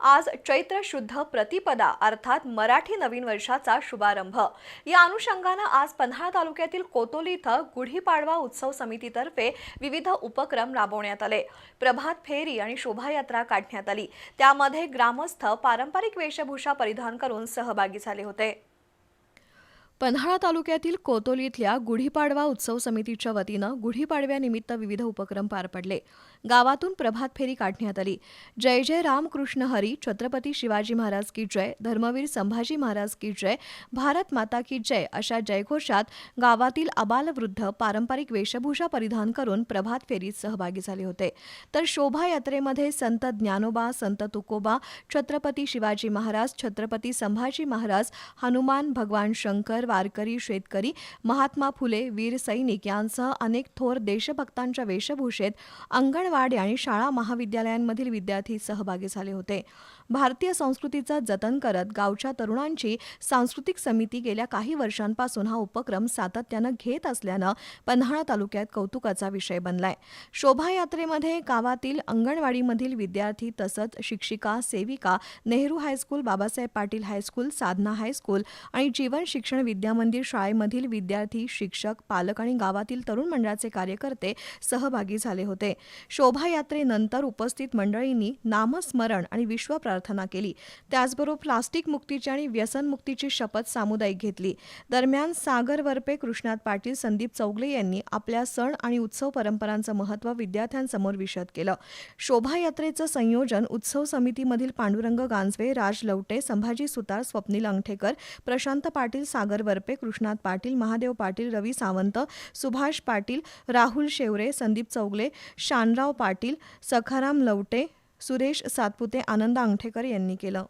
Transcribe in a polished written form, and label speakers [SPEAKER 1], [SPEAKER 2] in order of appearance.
[SPEAKER 1] आज चैत्र शुद्ध प्रतिपदा अर्थात मराठी नवीन वर्षाचा शुभारंभ या अनुषंगाने आज पन्हाळा तालुक्यातील कोतोली इथं गुढीपाडवा उत्सव समितीतर्फे विविध उपक्रम राबवण्यात आले। प्रभात फेरी आणि शोभायात्रा काढण्यात आली। त्यामध्ये ग्रामस्थ पारंपरिक वेशभूषा परिधान करून सहभागी झाले होते। पन्हाळा तालुक्यातील कोतोली इथल्या गुढीपाडवा उत्सव समितीच्या वतीनं गुढीपाडव्यानिमित्त विविध उपक्रम पार पडले। गावातून प्रभात फेरी काढण्यात आली। जय जय रामकृष्ण हरी, छत्रपती शिवाजी महाराज की जय, धर्मवीर संभाजी महाराज की जय, भारत माता की जय अशा जयघोषात गावातील आबालवृद्ध पारंपरिक वेशभूषा परिधान करून प्रभात फेरीत सहभागी झाले होते। तर शोभायात्रेमध्ये संत ज्ञानोबा, संत तुकोबा, छत्रपती शिवाजी महाराज, छत्रपती संभाजी महाराज, हनुमान, भगवान शंकर, वारकरी, शेतकरी, महात्मा फुले, वीर सैनिक यांसह अनेक थोर देशभक्तांच्या वेशभूषेत अंगणवाडी आणि शाळा महाविद्यालयांमधील विद्यार्थी सहभागी झाले होते। भारतीय संस्कृतीचं जतन करत गावच्या तरुणांची सांस्कृतिक समिती गेल्या काही वर्षांपासून हा उपक्रम सातत्यानं घेत असल्यानं पन्हाळा तालुक्यात कौतुकाचा विषय बनलाय। शोभायात्रेमध्ये गावातील अंगणवाडीमधील विद्यार्थी तसंच शिक्षिका, सेविका, नेहरू हायस्कूल, बाबासाहेब पाटील हायस्कूल, साधना हायस्कूल आणि जीवन शिक्षण विद्यामंदिर शाळेमधील विद्यार्थी, शिक्षक, पालक आणि गावातील तरुण मंडळाचे कार्यकर्ते सहभागी झाले होते। शोभायात्रेनंतर उपस्थित मंडळींनी नामस्मरण आणि विश्व प्रार्थना केली। त्याचबरोबर प्लास्टिक मुक्तीची आणि व्यसनमुक्तीची शपथ सामुदायिक घेतली। दरम्यान सागर वरपे, कृष्णात पाटील, संदीप चौगले यांनी आपल्या सण आणि उत्सव परंपरांचं महत्त्व विद्यार्थ्यांसमोर विशद केलं। शोभायात्रेचं संयोजन उत्सव समितीमधील पांडुरंग गांजवे, राज लवटे, संभाजी सुतार, स्वप्नील अंगठेकर, प्रशांत पाटील, सागर वरपे, कृष्णात पाटील, महादेव पाटील, रवी सावंत, सुभाष पाटील, राहुल शेवरे, संदीप चौगले, शानराव पाटील, सखाराम लवटे, सुरेश सातपुते, आनंद अंगठेकर यांनी केलं।